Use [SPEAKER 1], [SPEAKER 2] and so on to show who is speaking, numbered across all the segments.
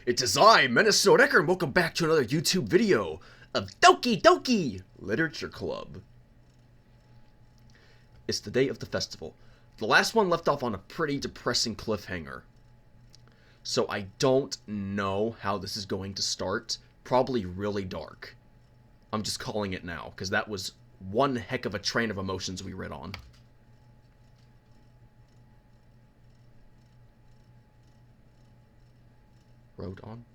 [SPEAKER 1] It is I, Menace Ecker, and welcome back to another YouTube video of Doki Literature Club. It's the day of the festival. The last one left off on a pretty depressing cliffhanger. So I don't know how this is going to start. Probably really dark. I'm just calling it now, because that was one heck of a train of emotions we read on. Rode on?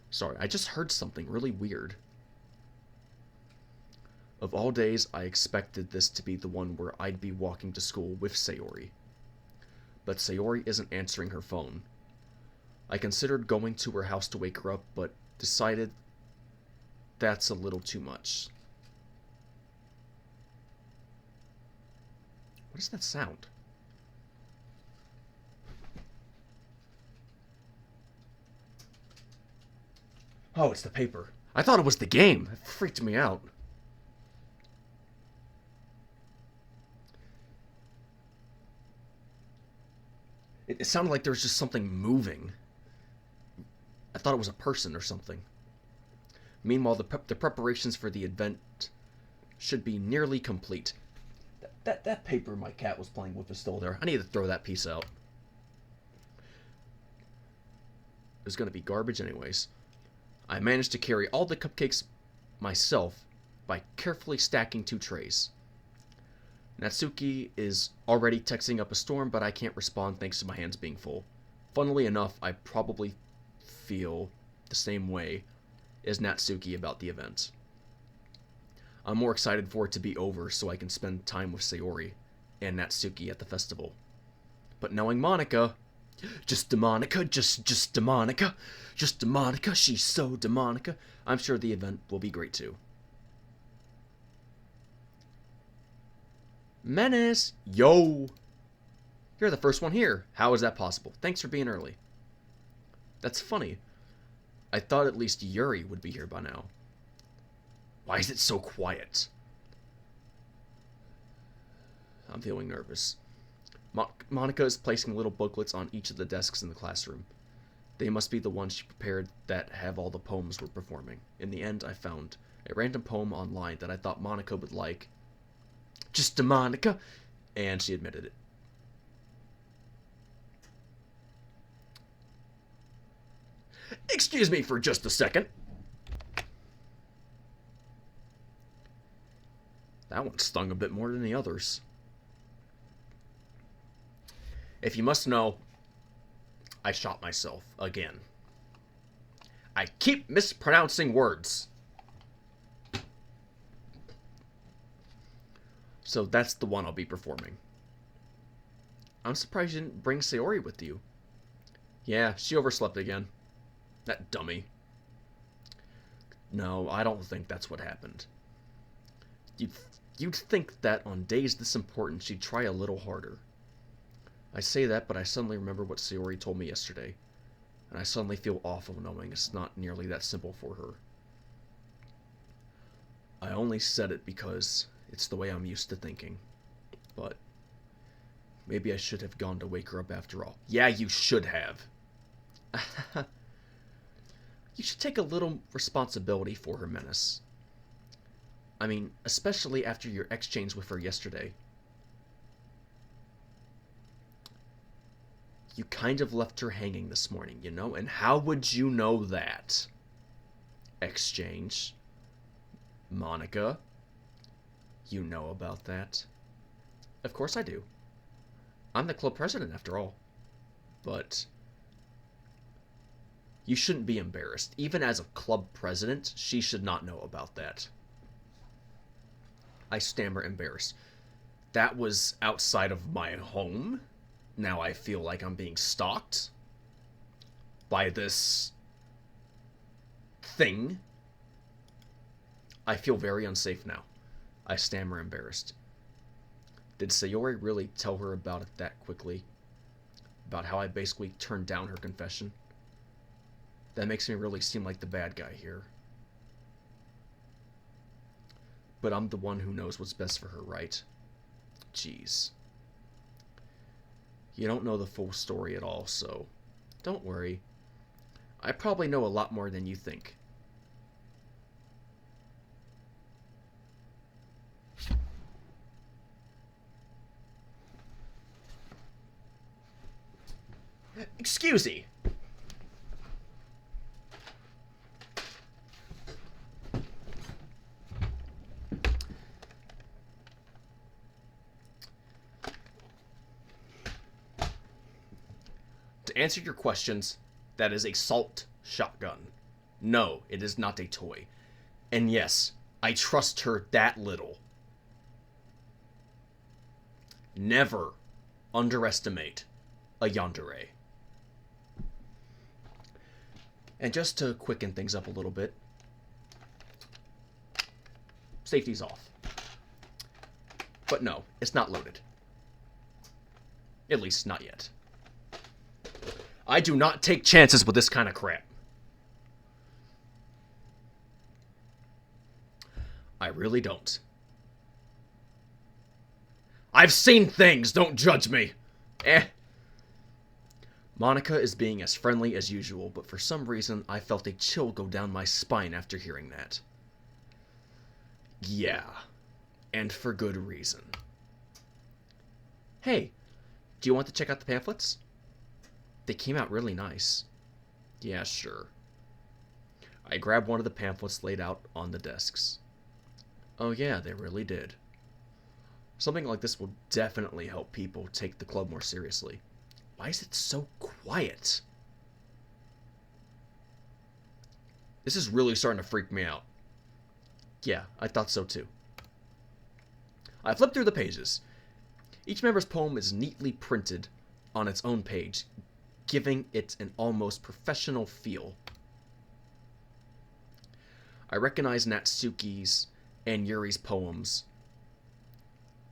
[SPEAKER 1] Sorry, I just heard something really weird. Of all days, I expected this to be the one where I'd be walking to school with Sayori. But Sayori isn't answering her phone. I considered going to her house to wake her up, but decided that's a little too much. What is that sound? Oh, it's the paper. I thought it was the game. It freaked me out. It sounded like there was just something moving. I thought it was a person or something. Meanwhile, the preparations for the event should be nearly complete. That paper my cat was playing with is still there. I need to throw that piece out. It was going to be garbage anyways. I managed to carry all the cupcakes myself by carefully stacking 2 trays. Natsuki is already texting up a storm, but I can't respond thanks to my hands being full. Funnily enough, I probably feel the same way as Natsuki about the event. I'm more excited for it to be over so I can spend time with Sayori and Natsuki at the festival. But knowing Monika, just Demonica, just Demonica, just Demonica, she's so Demonica, I'm sure the event will be great too. Menace! Yo! You're the first one here. How is that possible? Thanks for being early. That's funny. I thought at least Yuri would be here by now. Why is it so quiet? I'm feeling nervous. Monika is placing little booklets on each of the desks in the classroom. They must be the ones she prepared that have all the poems we're performing. In the end, I found a random poem online that I thought Monika would like. Just a Monika, and she admitted it. Excuse me for just a second. That one stung a bit more than the others. If you must know, I shot myself again. I keep mispronouncing words. So that's the one I'll be performing. I'm surprised you didn't bring Sayori with you. Yeah, she overslept again. That dummy. No, I don't think that's what happened. You'd think that on days this important she'd try a little harder. I say that, but I suddenly remember what Sayori told me yesterday, and I suddenly feel awful knowing it's not nearly that simple for her. I only said it because it's the way I'm used to thinking, but maybe I should have gone to wake her up after all. Yeah, you should have. You should take a little responsibility for her, Menace. I mean, especially after your exchange with her yesterday. You kind of left her hanging this morning, you know? And how would you know that? Exchange. Monika. You know about that? Of course I do. I'm the club president, after all. But you shouldn't be embarrassed. Even as a club president, she should not know about that. I stammer, embarrassed. That was outside of my home? Now I feel like I'm being stalked by this thing. I feel very unsafe now. I stammer, embarrassed. Did Sayori really tell her about it that quickly? About how I basically turned down her confession? That makes me really seem like the bad guy here. But I'm the one who knows what's best for her, right? Jeez. You don't know the full story at all, so don't worry. I probably know a lot more than you think. Excuse me. To answer your questions, that is a salt shotgun. No, it is not a toy. And yes, I trust her that little. Never underestimate a yandere. And just to quicken things up a little bit, safety's off. But no, it's not loaded. At least, not yet. I do not take chances with this kind of crap. I really don't. I've seen things, don't judge me. Monika is being as friendly as usual, but for some reason I felt a chill go down my spine after hearing that. Yeah, and for good reason. Hey, do you want to check out the pamphlets? They came out really nice. Yeah, sure. I grabbed one of the pamphlets laid out on the desks. Oh yeah, they really did. Something like this will definitely help people take the club more seriously. Why is it so quiet? This is really starting to freak me out. Yeah, I thought so too. I flipped through the pages. Each member's poem is neatly printed on its own page, giving it an almost professional feel. I recognize Natsuki's and Yuri's poems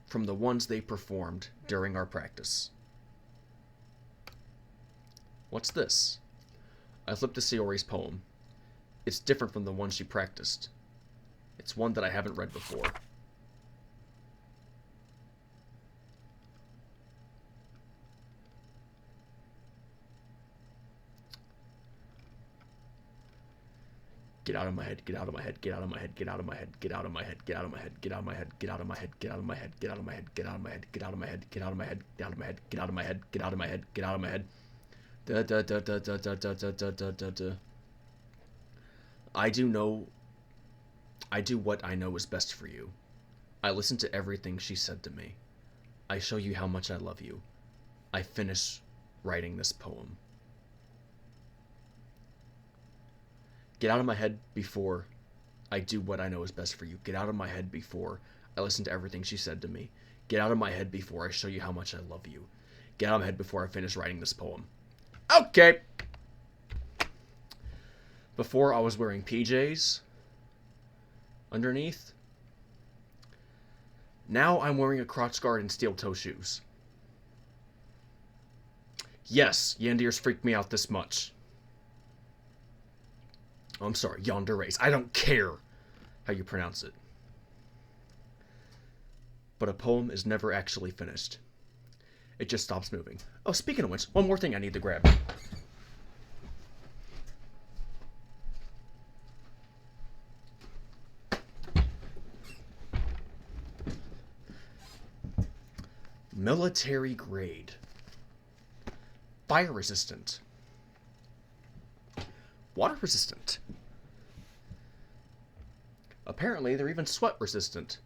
[SPEAKER 1] from the ones they performed during our practice. What's this? I flipped to Sayori's poem. It's different from the one she practiced. It's one that I haven't read before. Get out of my head, get out of my head, get out of my head, get out of my head, get out of my head, get out of my head, get out of my head, get out of my head, get out of my head, get out of my head, get out of my head, get out of my head, get out of my head, get out of my head, get out of my head, get out of my head, get out of my head. Da da da da da da da da da da da. I do what I know is best for you. I listen to everything she said to me. I show you how much I love you. I finish writing this poem. Get out of my head before I do what I know is best for you. Get out of my head before I listen to everything she said to me. Get out of my head before I show you how much I love you. Get out of my head before I finish writing this poem. Okay. Before I was wearing PJs underneath. Now I'm wearing a crotch guard and steel toe shoes. Yes, yanderes freak me out this much. Oh, I'm sorry, yanderes. I don't care how you pronounce it. But a poem is never actually finished. It just stops moving. Oh, speaking of which, one more thing I need to grab. Military grade. Fire resistant. Water resistant. Apparently, they're even sweat resistant.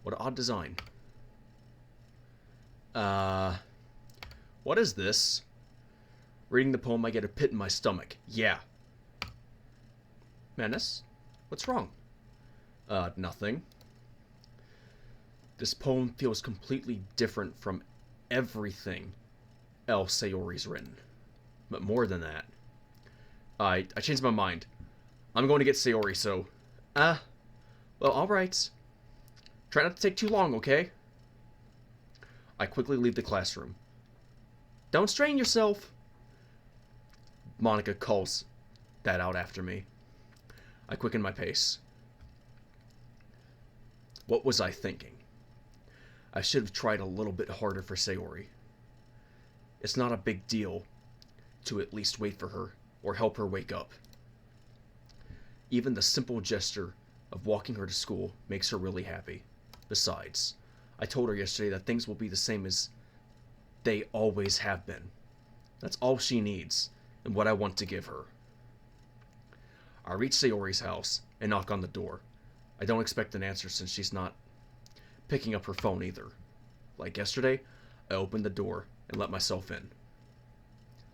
[SPEAKER 1] What an odd design. What is this? Reading the poem, I get a pit in my stomach. Yeah. Menace? What's wrong? Nothing. This poem feels completely different from everything else Sayori's written. But more than that. I changed my mind. I'm going to get Sayori, so... well, alright. Try not to take too long, okay? I quickly leave the classroom. Don't strain yourself! Monika calls that out after me. I quicken my pace. What was I thinking? I should have tried a little bit harder for Sayori. It's not a big deal to at least wait for her or help her wake up. Even the simple gesture of walking her to school makes her really happy. Besides, I told her yesterday that things will be the same as they always have been. That's all she needs, and what I want to give her. I reach Sayori's house and knock on the door. I don't expect an answer since she's not picking up her phone either. Like yesterday, I opened the door and let myself in.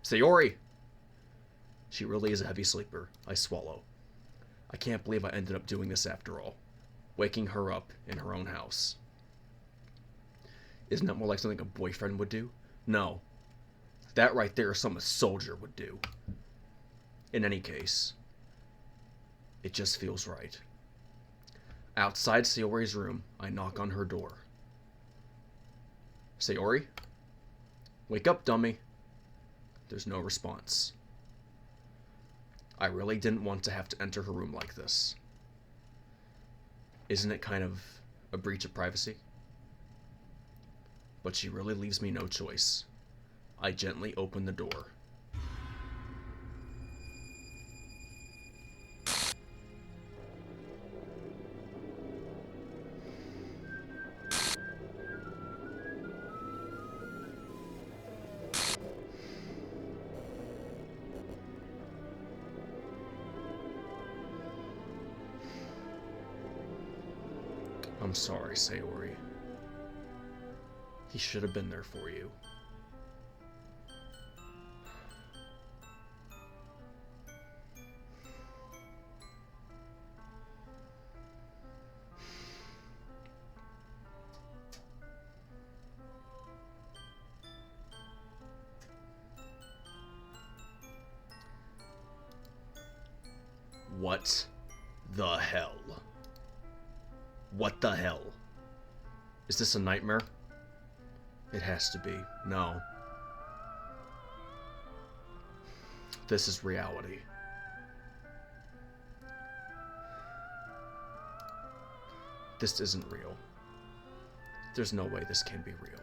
[SPEAKER 1] Sayori! She really is a heavy sleeper. I swallow. I can't believe I ended up doing this after all. Waking her up in her own house. Isn't that more like something a boyfriend would do? No. That right there is something a soldier would do. In any case, it just feels right. Outside Sayori's room, I knock on her door. Sayori? Wake up, dummy. There's no response. I really didn't want to have to enter her room like this. Isn't it kind of a breach of privacy? But she really leaves me no choice. I gently open the door. I'm sorry, Sayori. He should have been there for you. What the hell? What the hell? Is this a nightmare? It has to be. No. This is reality. This isn't real. There's no way this can be real.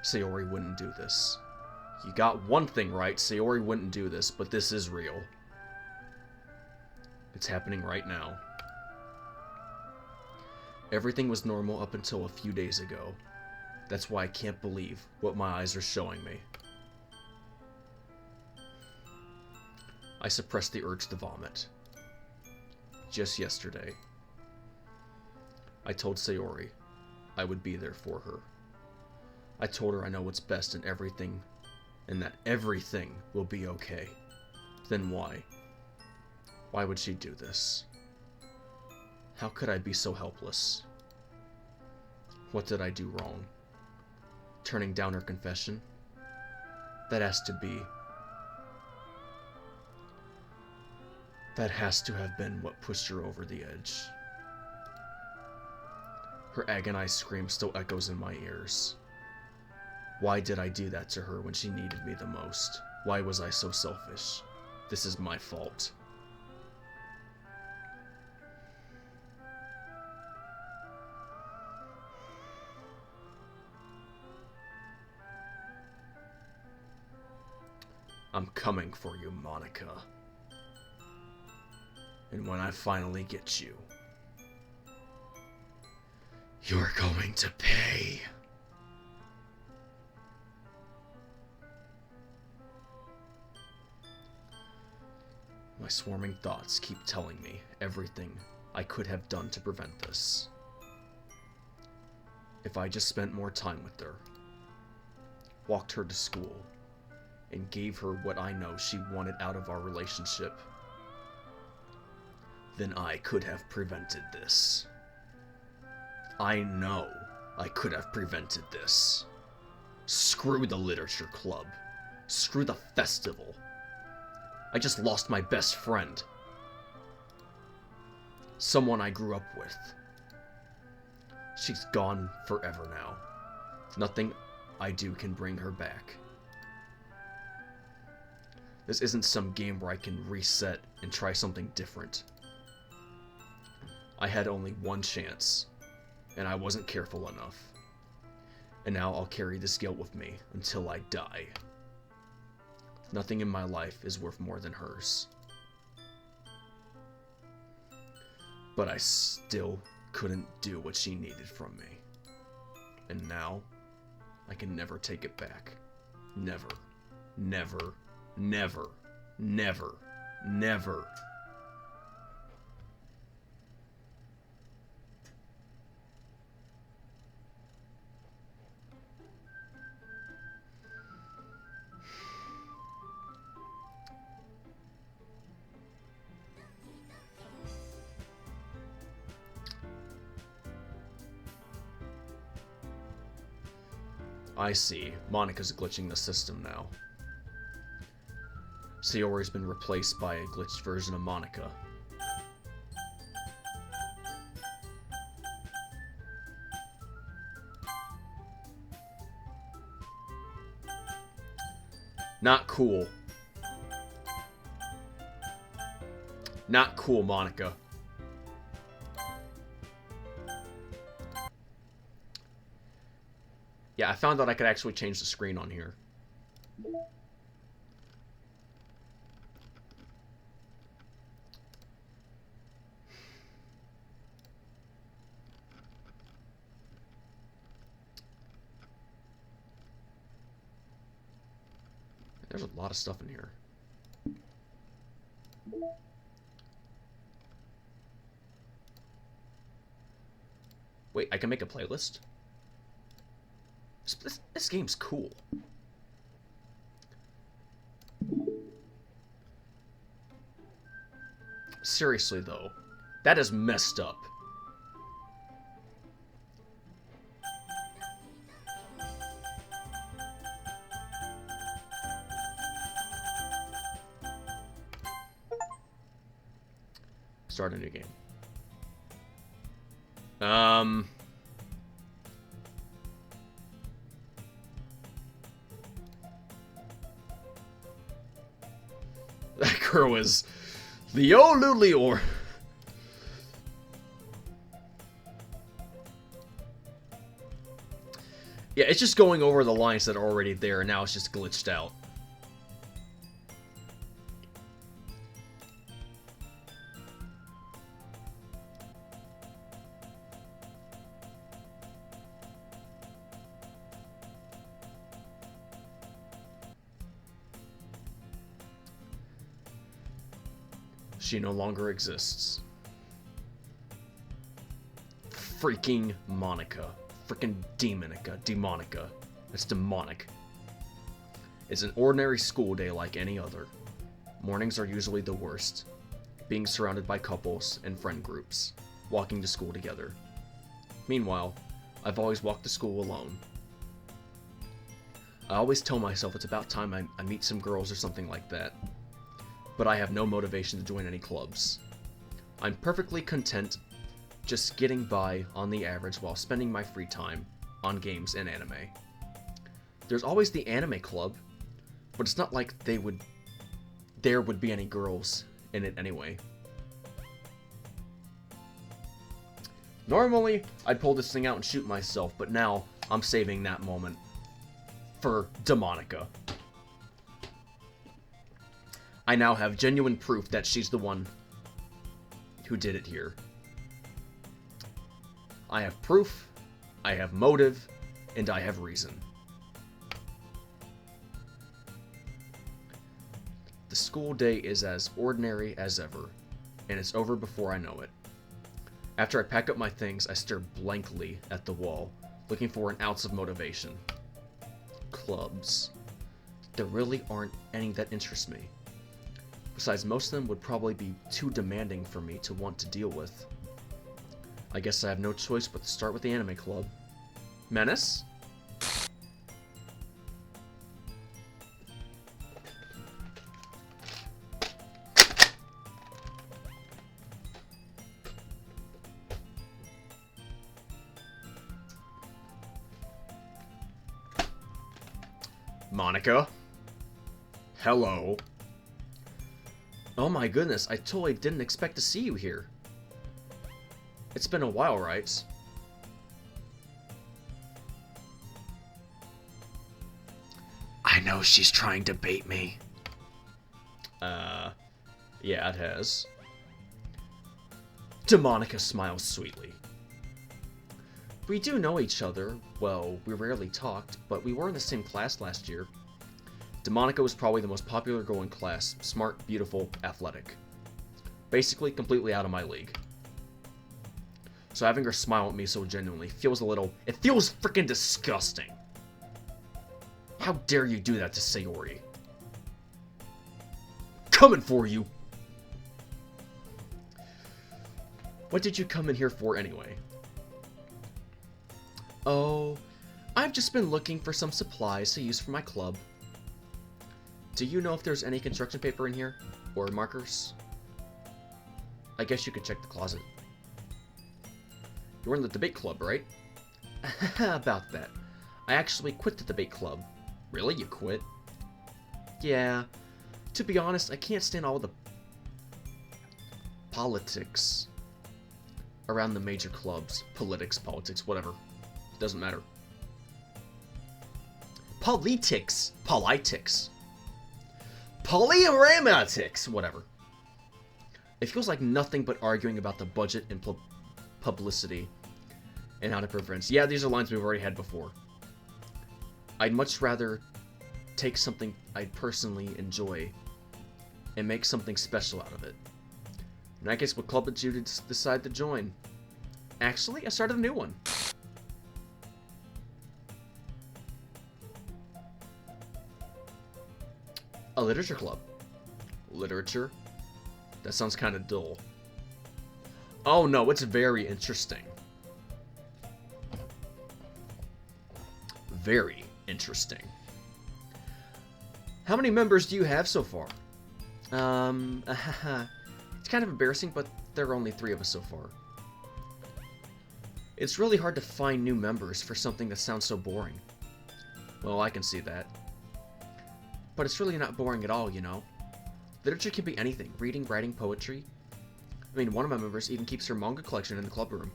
[SPEAKER 1] Sayori wouldn't do this. You got one thing right, Sayori wouldn't do this, but this is real. It's happening right now. Everything was normal up until a few days ago. That's why I can't believe what my eyes are showing me. I suppressed the urge to vomit. Just yesterday, I told Sayori I would be there for her. I told her I know what's best in everything, and that everything will be okay. Then why? Why would she do this? How could I be so helpless? What did I do wrong? Turning down her confession? That has to have been what pushed her over the edge. Her agonized scream still echoes in my ears. Why did I do that to her when she needed me the most? Why was I so selfish? This is my fault. I'm coming for you, Monika. And when I finally get you, you're going to pay. My swarming thoughts keep telling me everything I could have done to prevent this. If I just spent more time with her, walked her to school, and gave her what I know she wanted out of our relationship, then I could have prevented this. I know I could have prevented this. Screw the literature club. Screw the festival. I just lost my best friend. Someone I grew up with. She's gone forever now. Nothing I do can bring her back. This isn't some game where I can reset and try something different. I had only one chance, and I wasn't careful enough. And now I'll carry this guilt with me until I die. Nothing in my life is worth more than hers. But I still couldn't do what she needed from me. And now, I can never take it back. Never. Never. Never. Never. Never. I see. Monika's glitching the system now. Sayori's been replaced by a glitched version of Monika. Not cool. Not cool, Monika. Yeah, I found out I could actually change the screen on here. There's a lot of stuff in here. Wait, I can make a playlist? This game's cool. Seriously, though. That is messed up. Start a new game. That girl is the old Lulior. Yeah, it's just going over the lines that are already there, and now it's just glitched out. She no longer exists. Freaking Monika. Freaking Demonica. It's demonic. It's an ordinary school day like any other. Mornings are usually the worst. Being surrounded by couples and friend groups. Walking to school together. Meanwhile, I've always walked to school alone. I always tell myself it's about time I meet some girls or something like that. But I have no motivation to join any clubs. I'm perfectly content just getting by on the average while spending my free time on games and anime. There's always the anime club, but it's not like there would be any girls in it anyway. Normally, I'd pull this thing out and shoot myself, but now I'm saving that moment for Demonica. I now have genuine proof that she's the one who did it here. I have proof, I have motive, and I have reason. The school day is as ordinary as ever, and it's over before I know it. After I pack up my things, I stare blankly at the wall, looking for an ounce of motivation. Clubs. There really aren't any that interest me. Besides, most of them would probably be too demanding for me to want to deal with. I guess I have no choice but to start with the anime club. Menace? Monika? Hello? Oh my goodness, I totally didn't expect to see you here. It's been a while, right? I know she's trying to bait me. Yeah, it has. Monika smiles sweetly. We do know each other. Well, we rarely talked, but we were in the same class last year. Monika was probably the most popular girl in class. Smart, beautiful, athletic. Basically, completely out of my league. So having her smile at me so genuinely feels a little... It feels freaking disgusting. How dare you do that to Sayori? Coming for you! What did you come in here for anyway? Oh, I've just been looking for some supplies to use for my club. Do you know if there's any construction paper in here? Or markers? I guess you could check the closet. You're in the debate club, right? About that. I actually quit the debate club. Really? You quit? Yeah. To be honest, I can't stand all the politics around the major clubs. Politics, whatever. Doesn't matter. Politics. Polyramatics. Whatever. It feels like nothing but arguing about the budget and publicity and how to prevent. Yeah, these are lines we've already had before. I'd much rather take something I personally enjoy and make something special out of it. In that case, what club did you decide to join? Actually, I started a new one. A literature club. Literature? That sounds kind of dull. Oh no, it's very interesting. Very interesting. How many members do you have so far? It's kind of embarrassing, but there are only 3 of us so far. It's really hard to find new members for something that sounds so boring. Well, I can see that. But it's really not boring at all, you know? Literature can be anything. Reading, writing, poetry. I mean, one of my members even keeps her manga collection in the club room.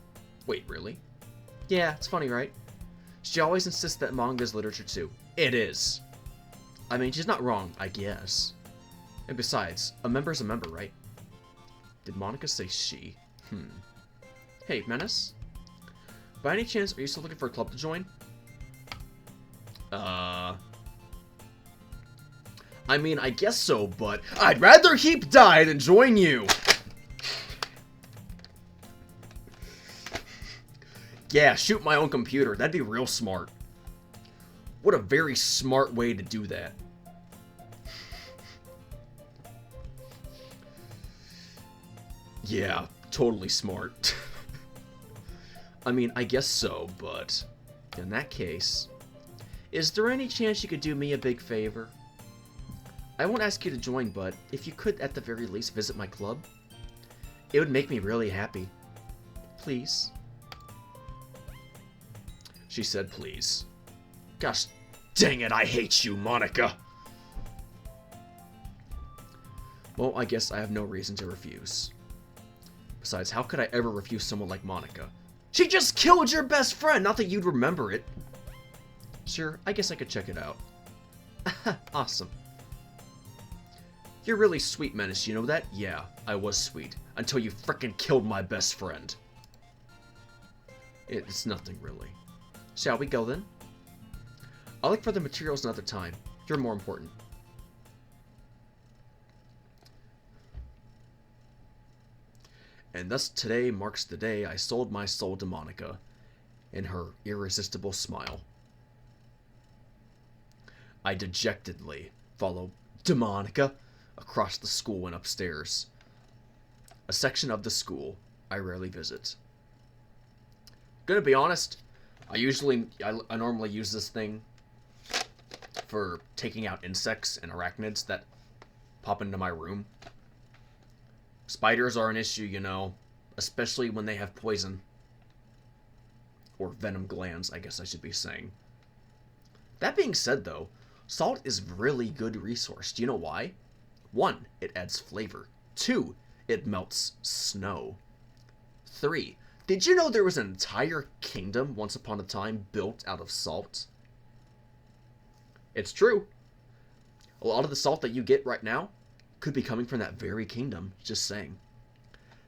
[SPEAKER 1] Wait, really? Yeah, it's funny, right? She always insists that manga is literature too. It is. I mean, she's not wrong, I guess. And besides, a member's a member, right? Did Monika say she? Hey, Menace? By any chance, are you still looking for a club to join? I mean, I guess so, but I'd rather Heap die than join you! Yeah, shoot my own computer. That'd be real smart. What a very smart way to do that. Yeah, totally smart. I mean, I guess so, but in that case, is there any chance you could do me a big favor? I won't ask you to join, but if you could at the very least visit my club, it would make me really happy. Please. She said please. Gosh dang it, I hate you, Monika! Well, I guess I have no reason to refuse. Besides, how could I ever refuse someone like Monika? She just killed your best friend, not that you'd remember it. Sure, I guess I could check it out. Awesome. You're really sweet, Menace, you know that? Yeah, I was sweet. Until you frickin' killed my best friend. It's nothing, really. Shall we go, then? I'll look for the materials another time. You're more important. And thus today marks the day I sold my soul to Monika, in her irresistible smile. I dejectedly followed Monika across the school and upstairs. A section of the school I rarely visit. Gonna be honest, I normally use this thing for taking out insects and arachnids that pop into my room. Spiders are an issue, you know, especially when they have poison. Or venom glands, I guess I should be saying. That being said, though, salt is a really good resource. Do you know why? 1, it adds flavor. 2, it melts snow. 3, did you know there was an entire kingdom once upon a time built out of salt? It's true. A lot of the salt that you get right now could be coming from that very kingdom, just saying.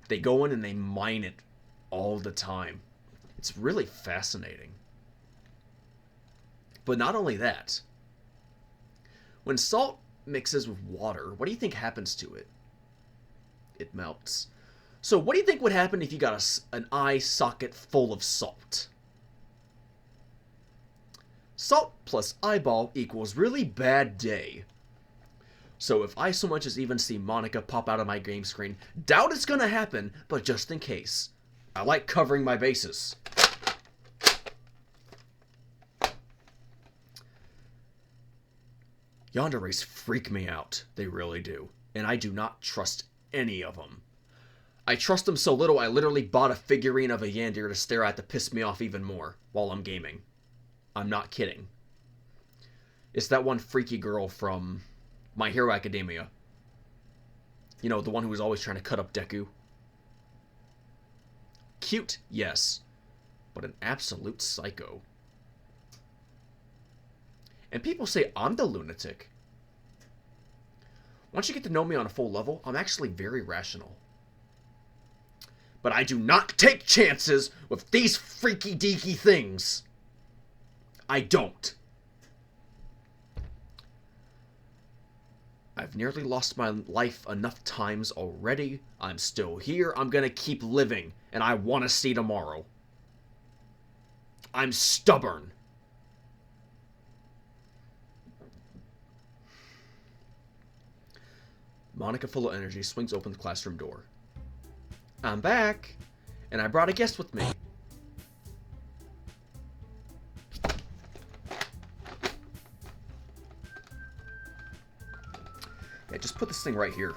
[SPEAKER 1] They go in and they mine it all the time. It's really fascinating. But not only that, when salt mixes with water, what do you think happens to it? It melts. So what do you think would happen if you got an eye socket full of salt? Salt plus eyeball equals really bad day. So if I so much as even see Monika pop out of my game screen, doubt it's gonna happen, but just in case, I like covering my bases. Yanderes freak me out. They really do. And I do not trust any of them. I trust them so little I literally bought a figurine of a Yandere to stare at to piss me off even more while I'm gaming. I'm not kidding. It's that one freaky girl from My Hero Academia. You know, the one who was always trying to cut up Deku. Cute, yes. But an absolute psycho. And people say I'm the lunatic. Once you get to know me on a full level, I'm actually very rational. But I do not take chances with these freaky deaky things. I don't. I've nearly lost my life enough times already. I'm still here. I'm gonna keep living. And I want to see tomorrow. I'm stubborn. Monika, full of energy, swings open the classroom door. I'm back, and I brought a guest with me. Yeah, just put this thing right here.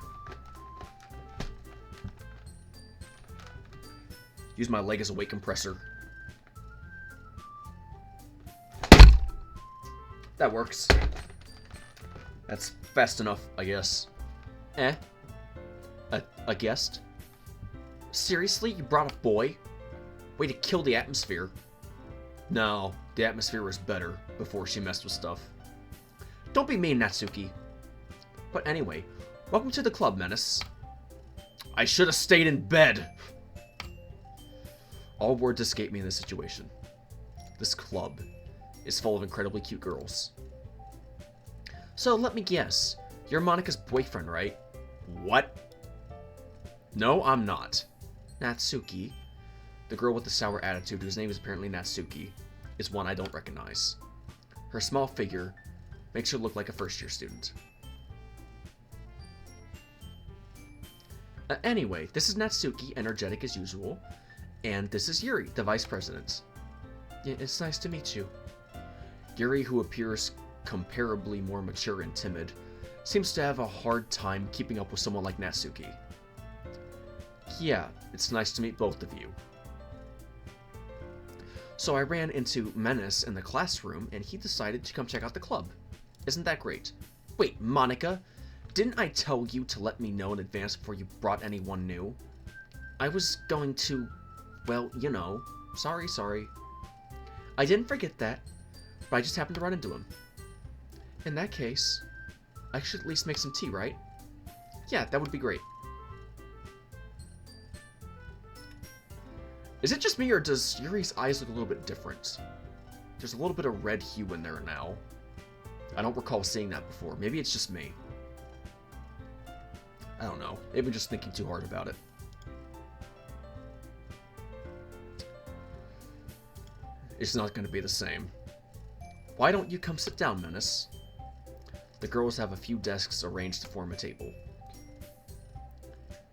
[SPEAKER 1] Use my leg as a weight compressor. That works. That's fast enough, I guess. A guest? Seriously? You brought a boy? Way to kill the atmosphere. No, the atmosphere was better before she messed with stuff. Don't be mean, Natsuki. But anyway, welcome to the club, Menace. I should have stayed in bed. All words escape me in this situation. This club is full of incredibly cute girls. So let me guess. You're Monika's boyfriend, right? What? No, I'm not. Natsuki, the girl with the sour attitude, whose name is apparently Natsuki, is one I don't recognize. Her small figure makes her look like a first-year student. Anyway, this is Natsuki, energetic as usual, and this is Yuri, the vice president. It's nice to meet you. Yuri, who appears comparably more mature and timid, seems to have a hard time keeping up with someone like Natsuki. Yeah, it's nice to meet both of you. So I ran into Menace in the classroom, and he decided to come check out the club. Isn't that great? Wait, Monika, didn't I tell you to let me know in advance before you brought anyone new? I was going to, well, you know, sorry. I didn't forget that, but I just happened to run into him. In that case, I should at least make some tea, right? Yeah, that would be great. Is it just me, or does Yuri's eyes look a little bit different? There's a little bit of red hue in there now. I don't recall seeing that before. Maybe it's just me. I don't know. Maybe I'm just thinking too hard about it. It's not going to be the same. Why don't you come sit down, Menace? The girls have a few desks arranged to form a table.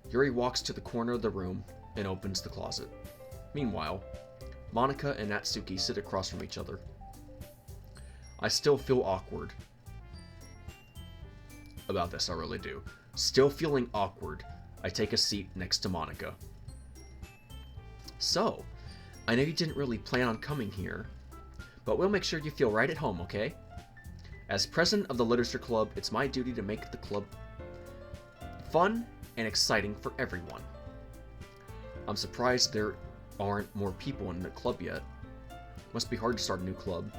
[SPEAKER 1] Yuri walks to the corner of the room and opens the closet. Meanwhile, Monika and Natsuki sit across from each other. I still feel awkward about this, I really do. Still feeling awkward, I take a seat next to Monika. So, I know you didn't really plan on coming here, but we'll make sure you feel right at home, okay? As president of the Literature Club, it's my duty to make the club fun and exciting for everyone. I'm surprised there aren't more people in the club yet. Must be hard to start a new club.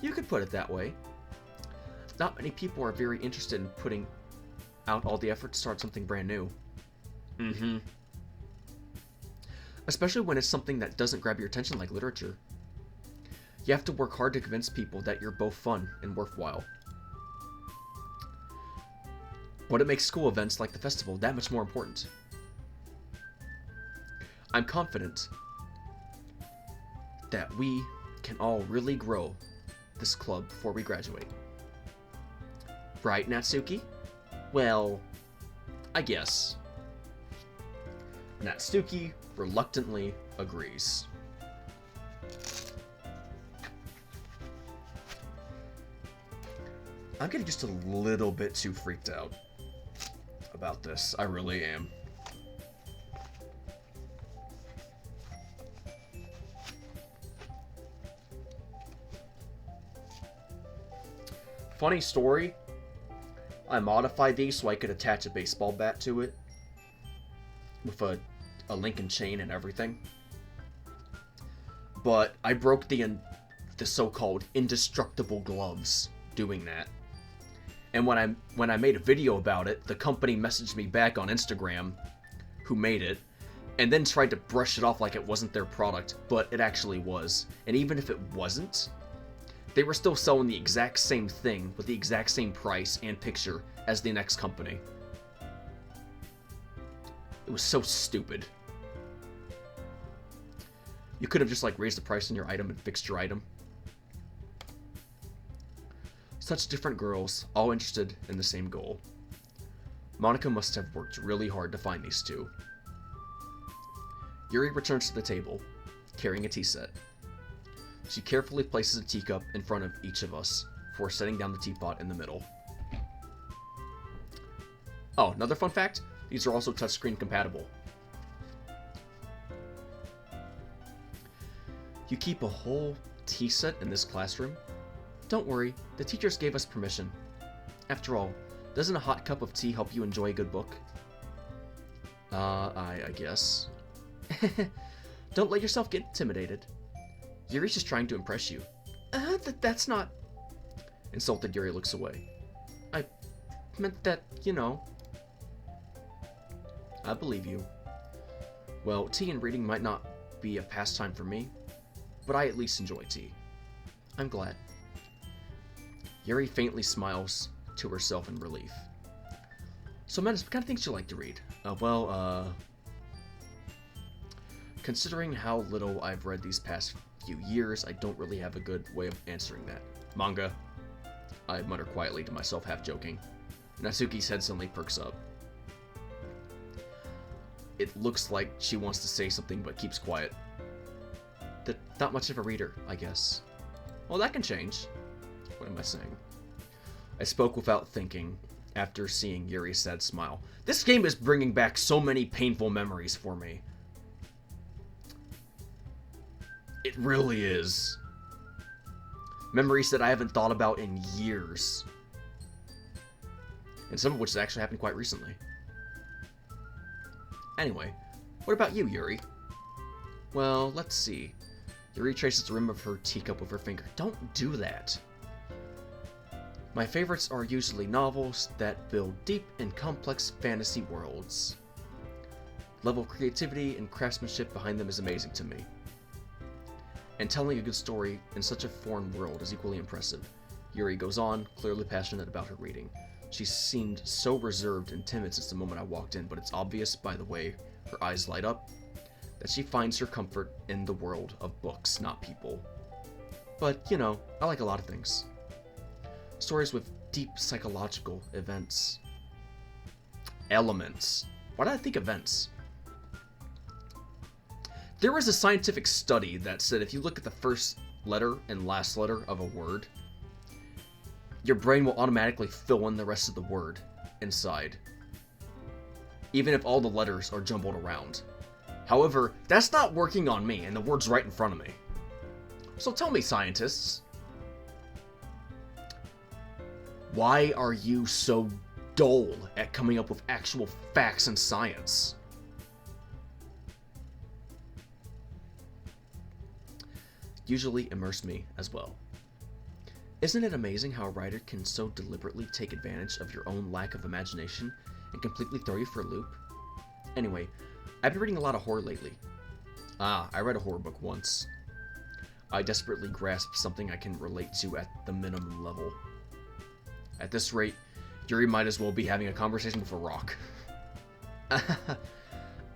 [SPEAKER 1] You could put it that way. Not many people are very interested in putting out all the effort to start something brand new. Mm-hmm. Especially when it's something that doesn't grab your attention like literature. You have to work hard to convince people that you're both fun and worthwhile. But it makes school events like the festival that much more important. I'm confident that we can all really grow this club before we graduate. Right, Natsuki? Well, I guess. Natsuki reluctantly agrees. I'm getting just a little bit too freaked out about this. I really am. Funny story. I modified these so I could attach a baseball bat to it with a link and chain and everything. But I broke the so-called indestructible gloves doing that. And when I made a video about it, the company messaged me back on Instagram, who made it, and then tried to brush it off like it wasn't their product, but it actually was. And even if it wasn't, they were still selling the exact same thing with the exact same price and picture as the next company. It was so stupid. You could have just like raised the price on your item and fixed your item. Such different girls, all interested in the same goal. Monika must have worked really hard to find these two. Yuri returns to the table, carrying a tea set. She carefully places a teacup in front of each of us before setting down the teapot in the middle. Oh, another fun fact, these are also touchscreen compatible. You keep a whole tea set in this classroom? Don't worry, the teachers gave us permission. After all, doesn't a hot cup of tea help you enjoy a good book? I guess. Don't let yourself get intimidated. Yuri's just trying to impress you. That's not... Insulted Yuri looks away. I meant that, you know. I believe you. Well, tea and reading might not be a pastime for me, but I at least enjoy tea. I'm glad. Yuri faintly smiles to herself in relief. So, Menace, what kind of things do you like to read? Considering how little I've read these past few years, I don't really have a good way of answering that. Manga. I mutter quietly to myself, half joking. Natsuki's head suddenly perks up. It looks like she wants to say something but keeps quiet. Not much of a reader, I guess. Well, that can change. What am I saying? I spoke without thinking after seeing Yuri's sad smile. This game is bringing back so many painful memories for me. It really is. Memories that I haven't thought about in years. And some of which actually happened quite recently. Anyway, what about you, Yuri? Well, let's see. Yuri traces the rim of her teacup with her finger. Don't do that. My favorites are usually novels that build deep and complex fantasy worlds. The level of creativity and craftsmanship behind them is amazing to me. And telling a good story in such a foreign world is equally impressive. Yuri goes on, clearly passionate about her reading. She seemed so reserved and timid since the moment I walked in, but it's obvious by the way her eyes light up that she finds her comfort in the world of books, not people. But, you know, I like a lot of things. Stories with deep psychological elements. Why did I think events? There was a scientific study that said if you look at the first letter and last letter of a word, your brain will automatically fill in the rest of the word inside, even if all the letters are jumbled around. However, that's not working on me, and the word's right in front of me. So tell me, scientists, why are you so dull at coming up with actual facts and science? Usually immerse me as well. Isn't it amazing how a writer can so deliberately take advantage of your own lack of imagination and completely throw you for a loop? Anyway, I've been reading a lot of horror lately. I read a horror book once. I desperately grasped something I can relate to at the minimum level. At this rate, Yuri might as well be having a conversation with a rock.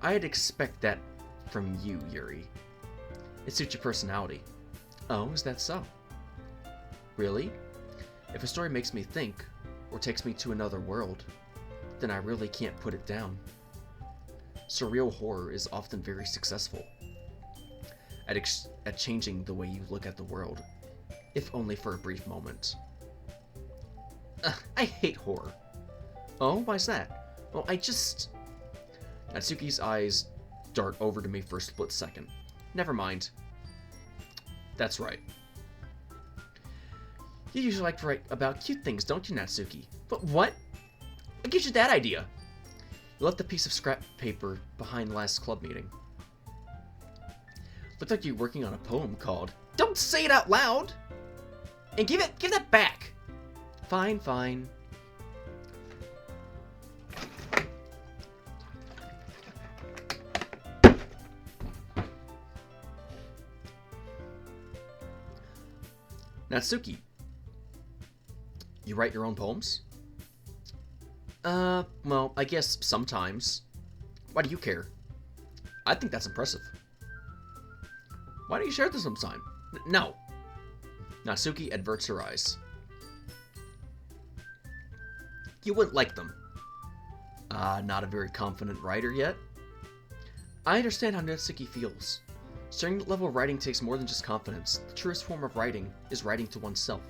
[SPEAKER 1] I'd expect that from you, Yuri. It suits your personality. Oh, is that so? Really? If a story makes me think, or takes me to another world, then I really can't put it down. Surreal horror is often very successful at changing the way you look at the world, if only for a brief moment. I hate horror. Oh, why's that? Well, Natsuki's eyes dart over to me for a split second. Never mind. That's right. You usually like to write about cute things, don't you, Natsuki? But what? What gives you that idea? You left a piece of scrap paper behind last club meeting. Looked like you were working on a poem called "Don't Say It Out Loud!" And give that back! Fine, fine. Natsuki, you write your own poems? Well, I guess sometimes. Why do you care? I think that's impressive. Why don't you share this sometime? No. Natsuki averts her eyes. You wouldn't like them. Not a very confident writer yet. I understand how Natsuki feels. Certain level of writing takes more than just confidence. The truest form of writing is writing to oneself.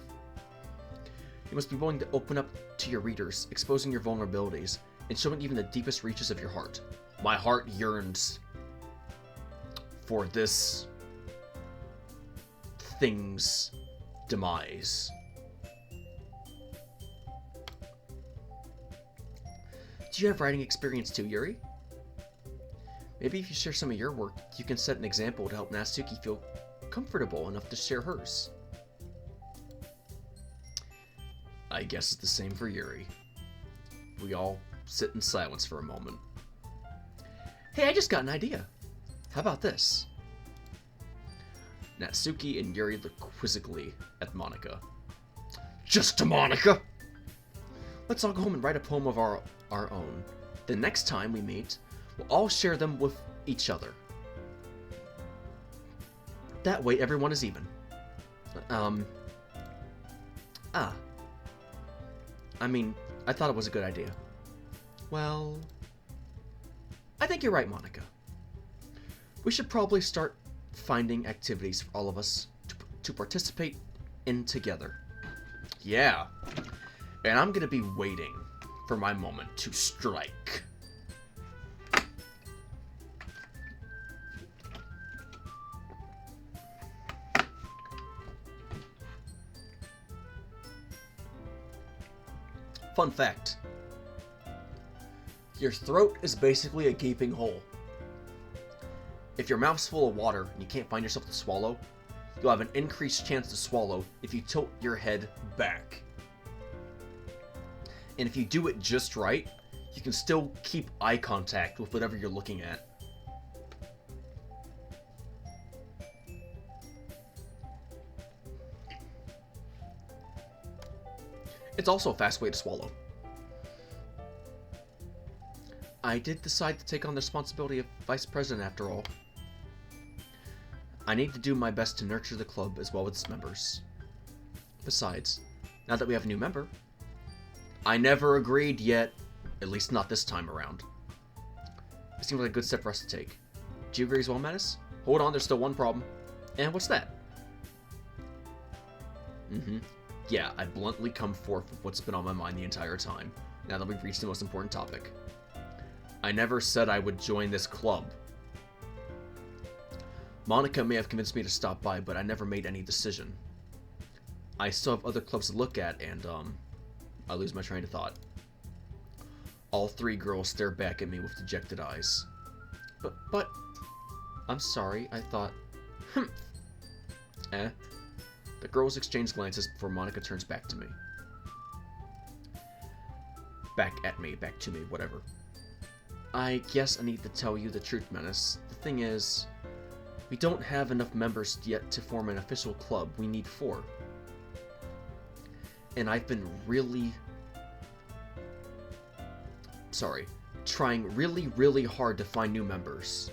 [SPEAKER 1] You must be willing to open up to your readers, exposing your vulnerabilities, and showing even the deepest reaches of your heart. My heart yearns for this thing's demise. Do you have writing experience too, Yuri? Maybe if you share some of your work, you can set an example to help Natsuki feel comfortable enough to share hers. I guess it's the same for Yuri. We all sit in silence for a moment. Hey, I just got an idea. How about this? Natsuki and Yuri look quizzically at Monika. Just to Monika! Let's all go home and write a poem of our own. The next time we meet, we'll all share them with each other. That way everyone is even. I mean, I thought it was a good idea. Well, I think you're right, Monika. We should probably start finding activities for all of us to participate in together. Yeah. And I'm gonna be waiting for my moment to strike. Fun fact. Your throat is basically a gaping hole. If your mouth's full of water and you can't find yourself to swallow, you'll have an increased chance to swallow if you tilt your head back. And if you do it just right, you can still keep eye contact with whatever you're looking at. It's also a fast way to swallow. I did decide to take on the responsibility of vice president after all. I need to do my best to nurture the club as well as its members. Besides, now that we have a new member, I never agreed yet, at least not this time around. It seems like a good step for us to take. Do you agree as well, Menace? Hold on, there's still one problem. And what's that? Yeah, I bluntly come forth with what's been on my mind the entire time, now that we've reached the most important topic. I never said I would join this club. Monika may have convinced me to stop by, but I never made any decision. I still have other clubs to look at, and, I lose my train of thought. All three girls stare back at me with dejected eyes. But, I'm sorry, I thought... The The girls exchange glances before Monika turns back to me. Back at me, back to me, whatever. I guess I need to tell you the truth, Menace. The thing is, we don't have enough members yet to form an official club. We need 4. And I've been trying really hard to find new members.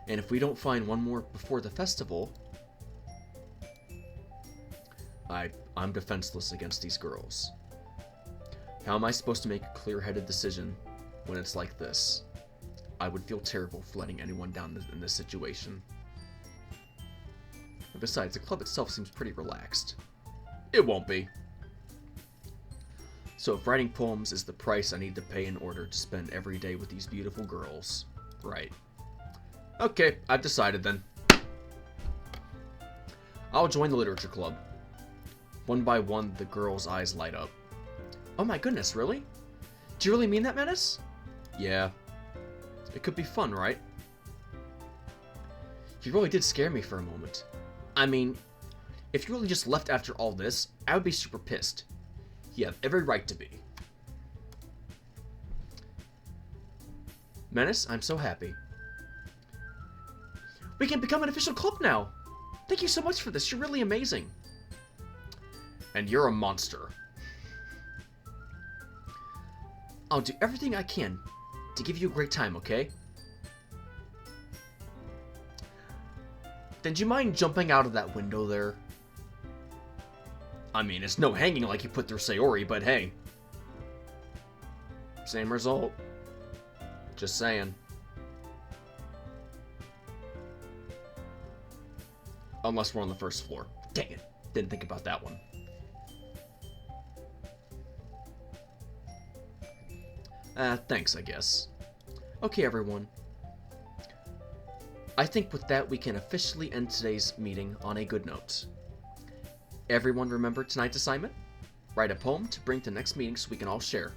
[SPEAKER 1] And if we don't find one more before the festival, I'm defenseless against these girls. How am I supposed to make a clear-headed decision when it's like this? I would feel terrible for letting anyone down in this situation. And besides, the club itself seems pretty relaxed. It won't be. So if writing poems is the price I need to pay in order to spend every day with these beautiful girls, right. Okay, I've decided then. I'll join the literature club. One by one, the girls' eyes light up. Oh my goodness, really? Do you really mean that, Menace? Yeah. It could be fun, right? You really did scare me for a moment. I mean, if you really just left after all this, I would be super pissed. You have every right to be. Menace, I'm so happy. We can become an official club now! Thank you so much for this, you're really amazing. And you're a monster. I'll do everything I can to give you a great time, okay? Then do you mind jumping out of that window there? I mean, it's no hanging like you put through Sayori, but hey. Same result. Just saying. Unless we're on the first floor. Dang it. Didn't think about that one. Thanks, I guess. Okay, everyone. I think with that, we can officially end today's meeting on a good note. Everyone remember tonight's assignment? Write a poem to bring to the next meeting so we can all share.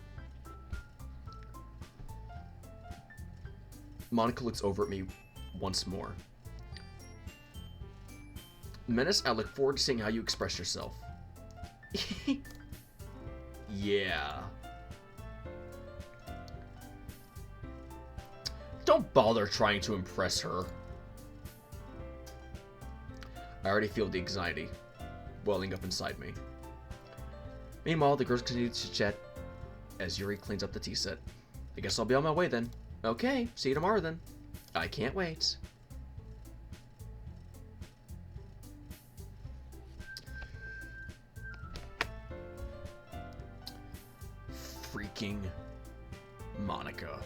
[SPEAKER 1] Monika looks over at me once more. Menace, I look forward to seeing how you express yourself. Yeah. Don't bother trying to impress her. I already feel the anxiety welling up inside me. Meanwhile, the girls continue to chat as Yuri cleans up the tea set. I guess I'll be on my way then. Okay, see you tomorrow then. I can't wait. Freaking Monika.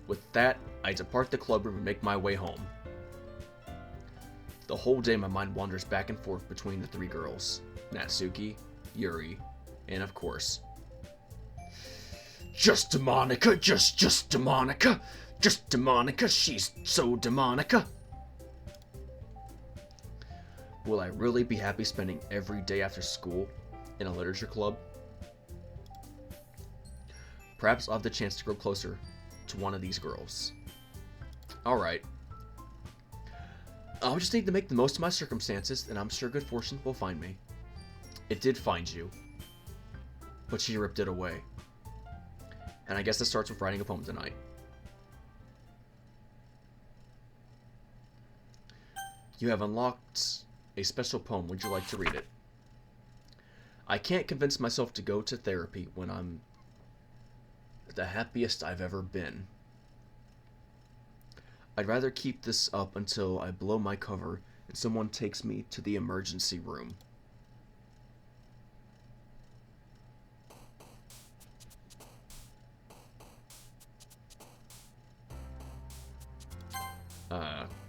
[SPEAKER 1] With that, I depart the club room and make my way home. The whole day my mind wanders back and forth between the 3 girls. Natsuki, Yuri, and of course... Just Monika, just Monika, just Monika, she's so Monika. Will I really be happy spending every day after school in a literature club? Perhaps I'll have the chance to grow closer to one of these girls. Alright. I'll just need to make the most of my circumstances, and I'm sure good fortune will find me. It did find you. But she ripped it away. And I guess that starts with writing a poem tonight. You have unlocked a special poem. Would you like to read it? I can't convince myself to go to therapy when I'm the happiest I've ever been. I'd rather keep this up until I blow my cover and someone takes me to the emergency room.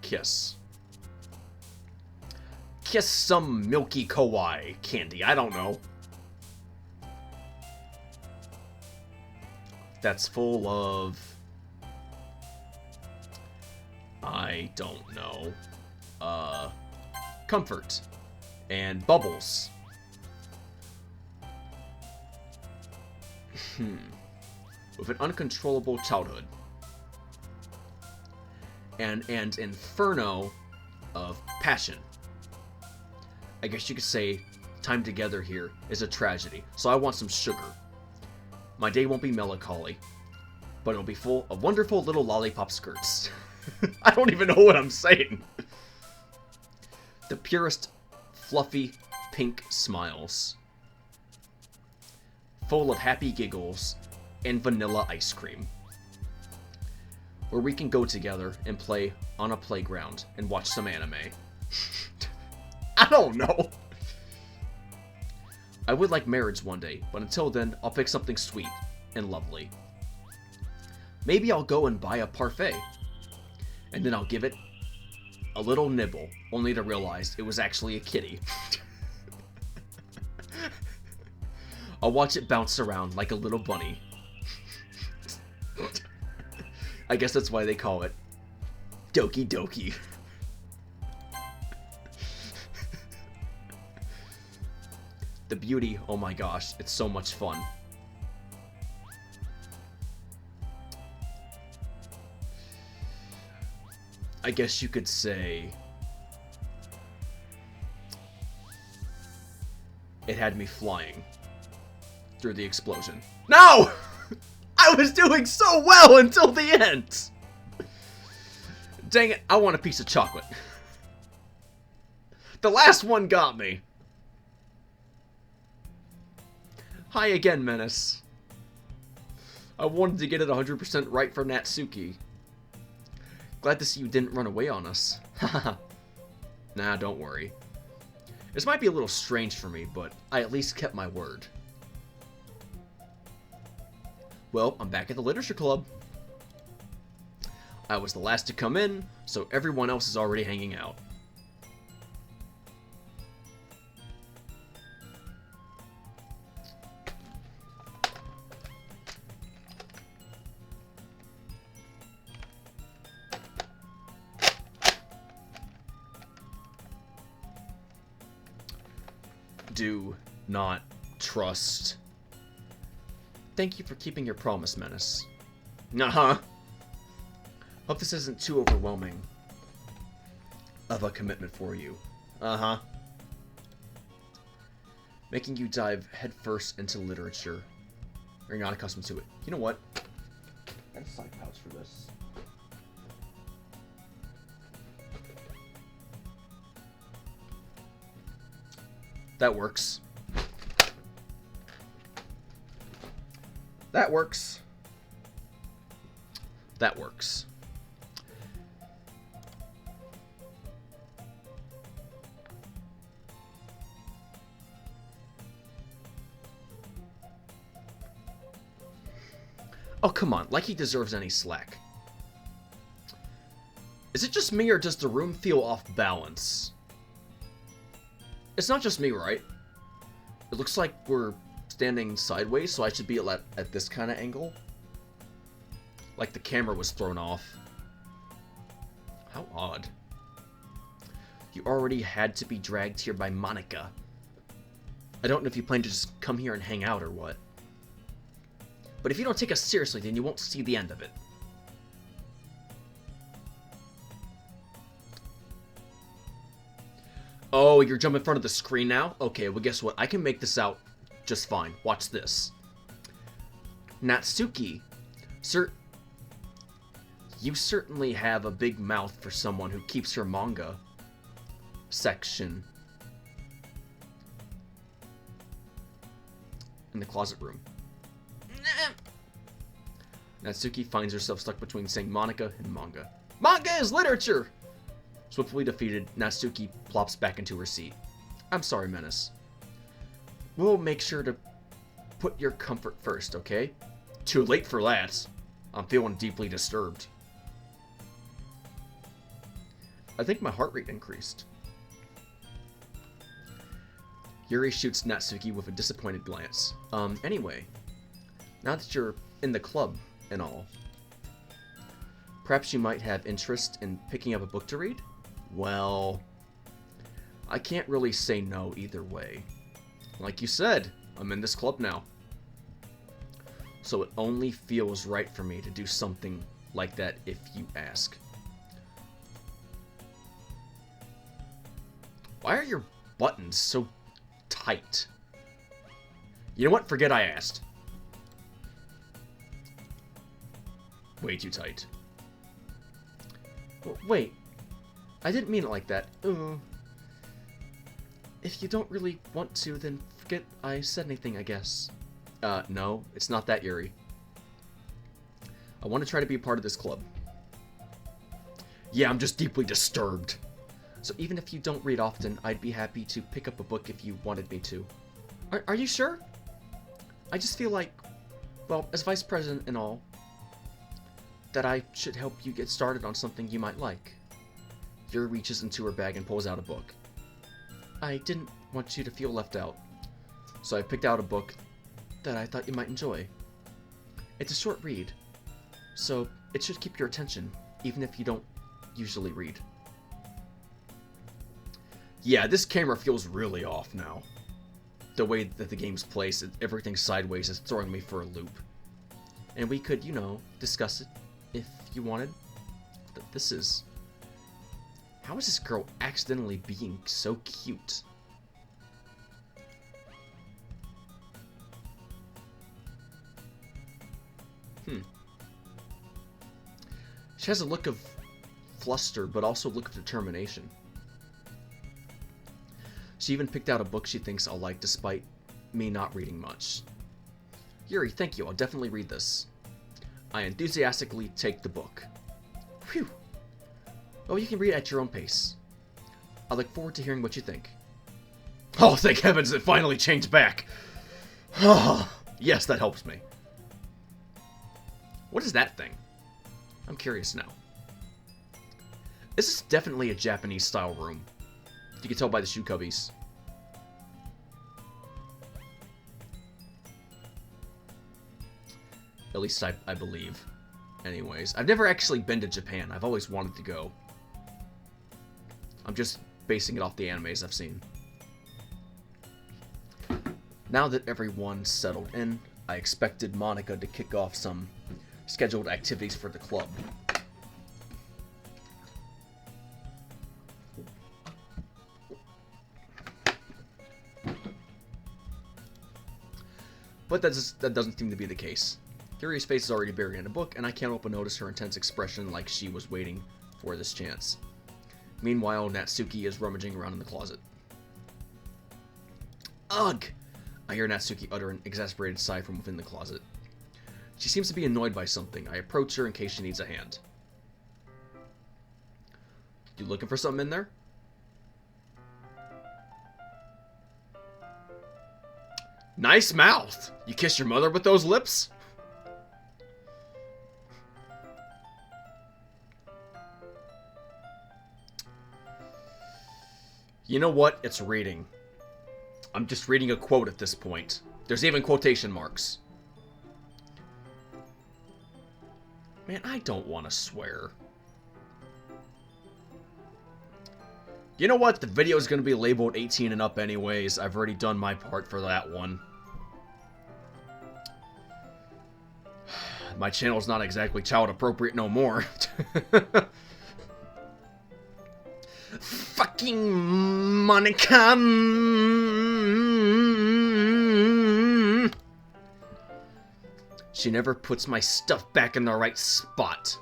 [SPEAKER 1] Kiss. Kiss some milky kawaii candy, I don't know. That's full of... I don't know. Comfort. And bubbles. With an uncontrollable childhood. and an inferno of passion. I guess you could say time together here is a tragedy, so I want some sugar. My day won't be melancholy, but it'll be full of wonderful little lollipop skirts. I don't even know what I'm saying. The purest, fluffy, pink smiles. Full of happy giggles and vanilla ice cream. Where we can go together and play on a playground and watch some anime. I don't know. I would like marriage one day, but until then, I'll pick something sweet and lovely. Maybe I'll go and buy a parfait, and then I'll give it a little nibble, only to realize it was actually a kitty. I'll watch it bounce around like a little bunny. I guess that's why they call it Doki Doki. The beauty, oh my gosh, it's so much fun. I guess you could say it had me flying through the explosion. No! I was doing so well until the end! Dang it, I want a piece of chocolate. The last one got me. Hi again, Menace. I wanted to get it 100% right for Natsuki. Glad to see you didn't run away on us. Haha. Nah, don't worry. This might be a little strange for me, but I at least kept my word. Well, I'm back at the Literature Club. I was the last to come in, so everyone else is already hanging out. Do not trust. Thank you for keeping your promise, Menace. Uh-huh. Hope this isn't too overwhelming of a commitment for you. Uh-huh. Making you dive headfirst into literature. You're not accustomed to it. You know what? I got a side pouch for this. That works. That works. That works. Oh, come on. Like he deserves any slack. Is it just me, or does the room feel off balance? It's not just me, right? It looks like we're standing sideways, so I should be at this kind of angle. Like the camera was thrown off. How odd. You already had to be dragged here by Monika. I don't know if you plan to just come here and hang out or what. But if you don't take us seriously, then you won't see the end of it. Oh, you're jumping in front of the screen now? Okay, well guess what? I can make this out just fine. Watch this. Natsuki, sir, you certainly have a big mouth for someone who keeps her manga section in the closet room. Natsuki finds herself stuck between saying Monika and manga. Manga is literature! Swiftly defeated, Natsuki plops back into her seat. I'm sorry, Menace. We'll make sure to put your comfort first, okay? Too late for that. I'm feeling deeply disturbed. I think my heart rate increased. Yuri shoots Natsuki with a disappointed glance. Anyway, now that you're in the club and all, perhaps you might have interest in picking up a book to read? Well, I can't really say no either way. Like you said, I'm in this club now. So it only feels right for me to do something like that if you ask. Why are your buttons so tight? You know what? Forget I asked. Way too tight. Wait. I didn't mean it like that. If you don't really want to, then forget I said anything, I guess. No. It's not that, Yuri. I want to try to be a part of this club. Yeah, I'm just deeply disturbed. So even if you don't read often, I'd be happy to pick up a book if you wanted me to. Are you sure? I just feel like, well, as vice president and all, that I should help you get started on something you might like. Yuri reaches into her bag and pulls out a book. I didn't want you to feel left out, so I picked out a book that I thought you might enjoy. It's a short read, so it should keep your attention, even if you don't usually read. Yeah, this camera feels really off now. The way that the game's placed, everything sideways is throwing me for a loop. And we could, discuss it if you wanted. But this is... How is this girl accidentally being so cute? She has a look of fluster, but also a look of determination. She even picked out a book she thinks I'll like despite me not reading much. Yuri, thank you. I'll definitely read this. I enthusiastically take the book. Phew. Oh, you can read it at your own pace. I look forward to hearing what you think. Oh, thank heavens it finally changed back. Yes, that helps me. What is that thing? I'm curious now. This is definitely a Japanese-style room. You can tell by the shoe cubbies. At least I believe. Anyways, I've never actually been to Japan. I've always wanted to go. I'm just basing it off the animes I've seen. Now that everyone's settled in, I expected Monika to kick off some scheduled activities for the club. But that doesn't seem to be the case. Yuri's face is already buried in a book, and I can't help but notice her intense expression like she was waiting for this chance. Meanwhile, Natsuki is rummaging around in the closet. Ugh! I hear Natsuki utter an exasperated sigh from within the closet. She seems to be annoyed by something. I approach her in case she needs a hand. You looking for something in there? Nice mouth! You kissed your mother with those lips? You know what? It's reading. I'm just reading a quote at this point. There's even quotation marks. Man, I don't want to swear. You know what? The video is going to be labeled 18 and up anyways. I've already done my part for that one. My channel's not exactly child appropriate no more. Fucking Monika. She never puts my stuff back in the right spot.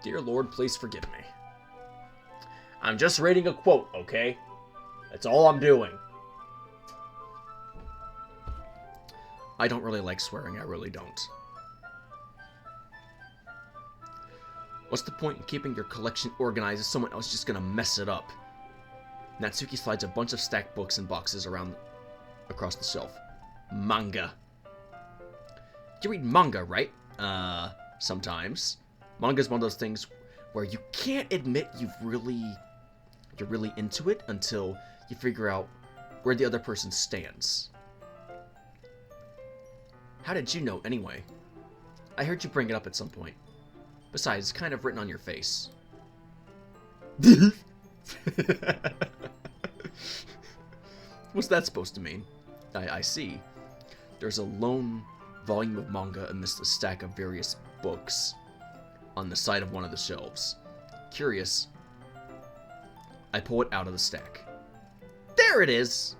[SPEAKER 1] Dear Lord, please forgive me. I'm just reading a quote, okay? That's all I'm doing. I don't really like swearing, I really don't. What's the point in keeping your collection organized if someone else is just gonna mess it up? Natsuki slides a bunch of stacked books and boxes around across the shelf. Manga. You read manga, right? Sometimes. Manga is one of those things where you can't admit you're really into it until you figure out where the other person stands. How did you know, anyway? I heard you bring it up at some point. Besides, it's kind of written on your face. What's that supposed to mean? I see. There's a lone volume of manga amidst a stack of various books on the side of one of the shelves. Curious. I pull it out of the stack. There it is!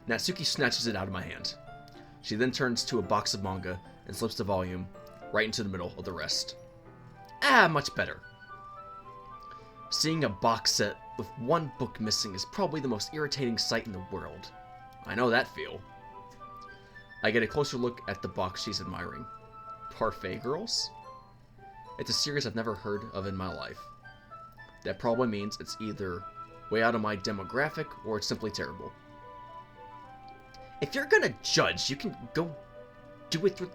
[SPEAKER 1] Natsuki snatches it out of my hand. She then turns to a box of manga and slips the volume right into the middle of the rest. Ah, much better. Seeing a box set with one book missing is probably the most irritating sight in the world. I know that feel. I get a closer look at the box she's admiring. Parfait Girls? It's a series I've never heard of in my life. That probably means it's either way out of my demographic or it's simply terrible. If you're gonna judge, you can go do it through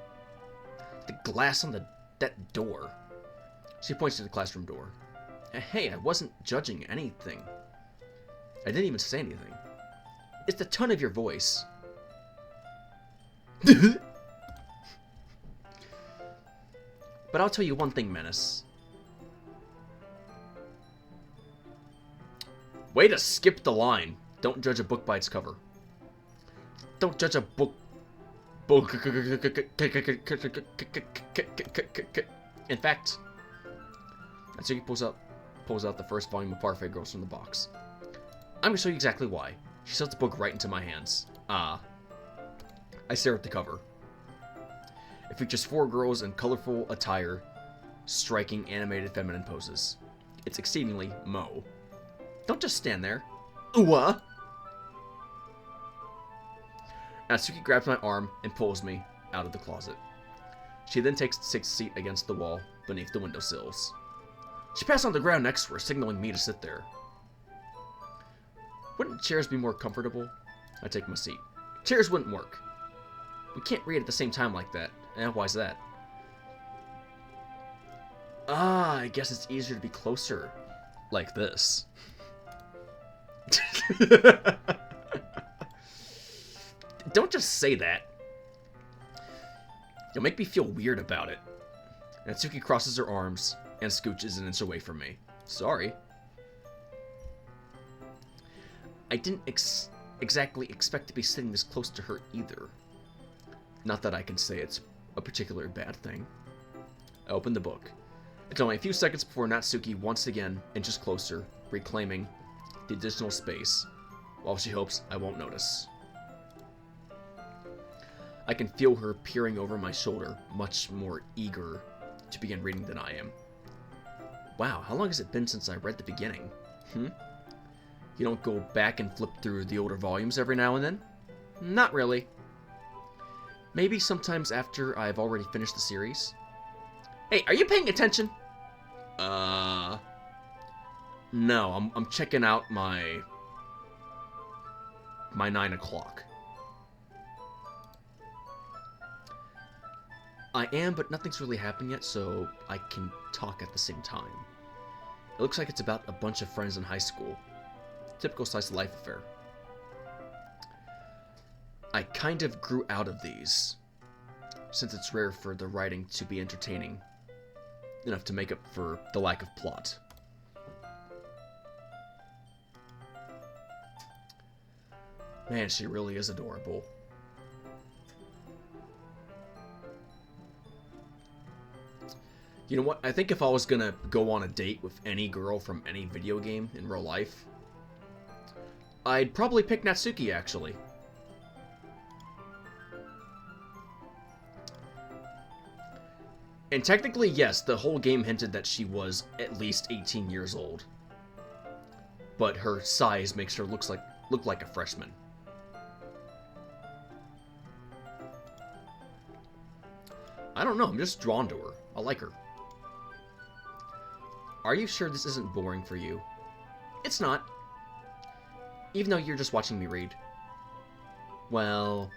[SPEAKER 1] the glass on that door. She points to the classroom door. Hey, I wasn't judging anything. I didn't even say anything. It's the tone of your voice. But I'll tell you one thing, Menace. Way to skip the line. Don't judge a book by its cover. Don't judge a book. In fact, Natsuki pulls out the first volume of Parfait Girls from the box. I'm gonna show you exactly why. She sets the book right into my hands. I stare at the cover. It features 4 girls in colorful attire, striking animated feminine poses. It's exceedingly mo. Don't just stand there. Ooh-ah! Natsuki grabs my arm and pulls me out of the closet. She then takes a seat against the wall beneath the windowsills. She passed on the ground next to her, signaling me to sit there. Wouldn't chairs be more comfortable? I take my seat. Chairs wouldn't work. We can't read at the same time like that. Why's that? I guess it's easier to be closer. Like this. Don't just say that. You'll make me feel weird about it. Natsuki crosses her arms and scooches an inch away from me. Sorry. I didn't exactly expect to be sitting this close to her either. Not that I can say it's a particularly bad thing. I open the book. It's only a few seconds before Natsuki once again inches closer, reclaiming the additional space, while she hopes I won't notice. I can feel her peering over my shoulder, much more eager to begin reading than I am. Wow, how long has it been since I read the beginning? You don't go back and flip through the older volumes every now and then? Not really. Maybe sometimes after I've already finished the series. Hey, are you paying attention? No, I'm checking out my 9 o'clock. I am, but nothing's really happened yet, so I can talk at the same time. It looks like it's about a bunch of friends in high school. Typical slice of life affair. I kind of grew out of these, since it's rare for the writing to be entertaining enough to make up for the lack of plot. Man, she really is adorable. You know what? I think if I was gonna go on a date with any girl from any video game in real life, I'd probably pick Natsuki, actually. And technically, yes, the whole game hinted that she was at least 18 years old. But her size makes her look like a freshman. I don't know, I'm just drawn to her. I like her. Are you sure this isn't boring for you? It's not. Even though you're just watching me read. Well,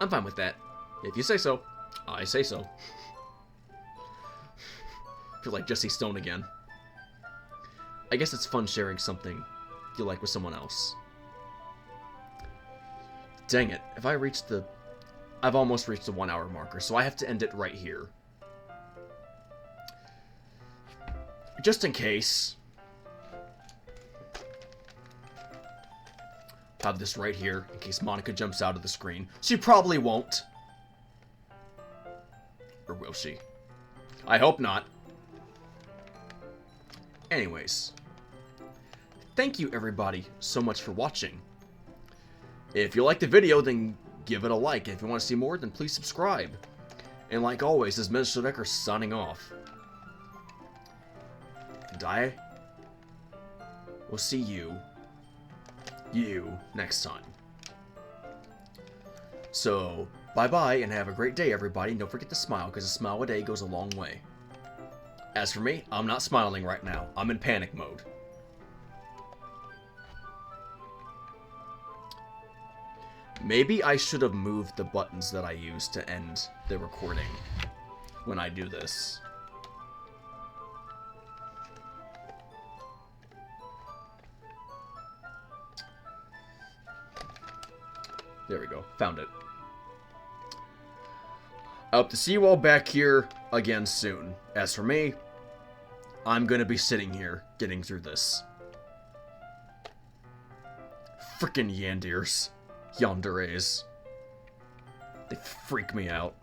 [SPEAKER 1] I'm fine with that. If you say so, I say so. Feel like Jesse Stone again. I guess it's fun sharing something you like with someone else. Dang it, if I reach the... I've almost reached the 1 hour marker, so I have to end it right here. Just in case. Have this right here, in case Monika jumps out of the screen. She probably won't. Or will she? I hope not. Anyways. thank you everybody so much for watching. If you liked the video, then give it a like. If you want to see more, then please subscribe. And like always, this is Mr. Decker signing off. And I will see you next time. So, bye-bye and have a great day, everybody. And don't forget to smile, because a smile a day goes a long way. As for me, I'm not smiling right now. I'm in panic mode. Maybe I should have moved the buttons that I used to end the recording when I do this. There we go. Found it. I hope to see you all back here again soon. As for me, I'm gonna be sitting here getting through this. Frickin' yanderes. Yanderes. They freak me out.